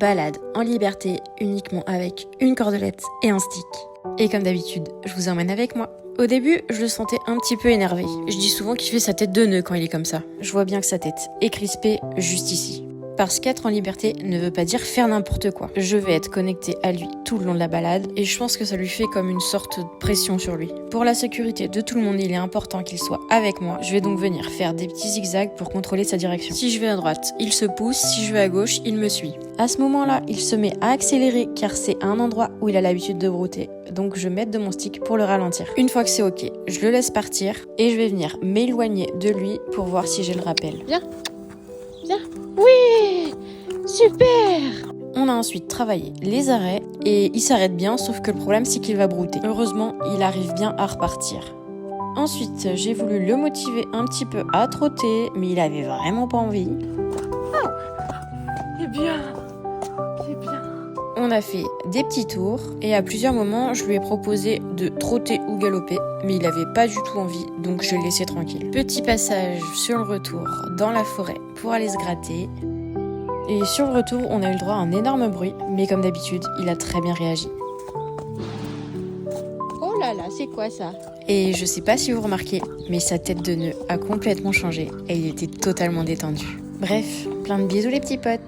balade en liberté uniquement avec une cordelette et un stick. Et comme d'habitude, je vous emmène avec moi. Au début, je le sentais un petit peu énervé. Je dis souvent qu'il fait sa tête de nœud quand il est comme ça. Je vois bien que sa tête est crispée juste ici. Parce qu'être en liberté ne veut pas dire faire n'importe quoi. Je vais être connectée à lui tout le long de la balade et je pense que ça lui fait comme une sorte de pression sur lui. Pour la sécurité de tout le monde, il est important qu'il soit avec moi. Je vais donc venir faire des petits zigzags pour contrôler sa direction. Si je vais à droite, il se pousse. Si je vais à gauche, il me suit. À ce moment-là, il se met à accélérer car c'est un endroit où il a l'habitude de brouter. Donc je m'aide de mon stick pour le ralentir. Une fois que c'est ok, je le laisse partir et je vais venir m'éloigner de lui pour voir si j'ai le rappel. Viens. Oui, super. On a ensuite travaillé les arrêts et il s'arrête bien, sauf que le problème c'est qu'il va brouter. Heureusement, il arrive bien à repartir. Ensuite, j'ai voulu le motiver un petit peu à trotter, mais il avait vraiment pas envie. C'est bien. On a fait des petits tours et à plusieurs moments, je lui ai proposé de trotter ou galoper, mais il avait pas du tout envie, donc je l'ai laissé tranquille. Petit passage sur le retour dans la forêt pour aller se gratter. Et sur le retour, on a eu le droit à un énorme bruit, mais comme d'habitude, il a très bien réagi. Oh là là, c'est quoi ça? Et je sais pas si vous remarquez, mais sa tête de nœud a complètement changé et il était totalement détendu. Bref, plein de bisous les petits potes.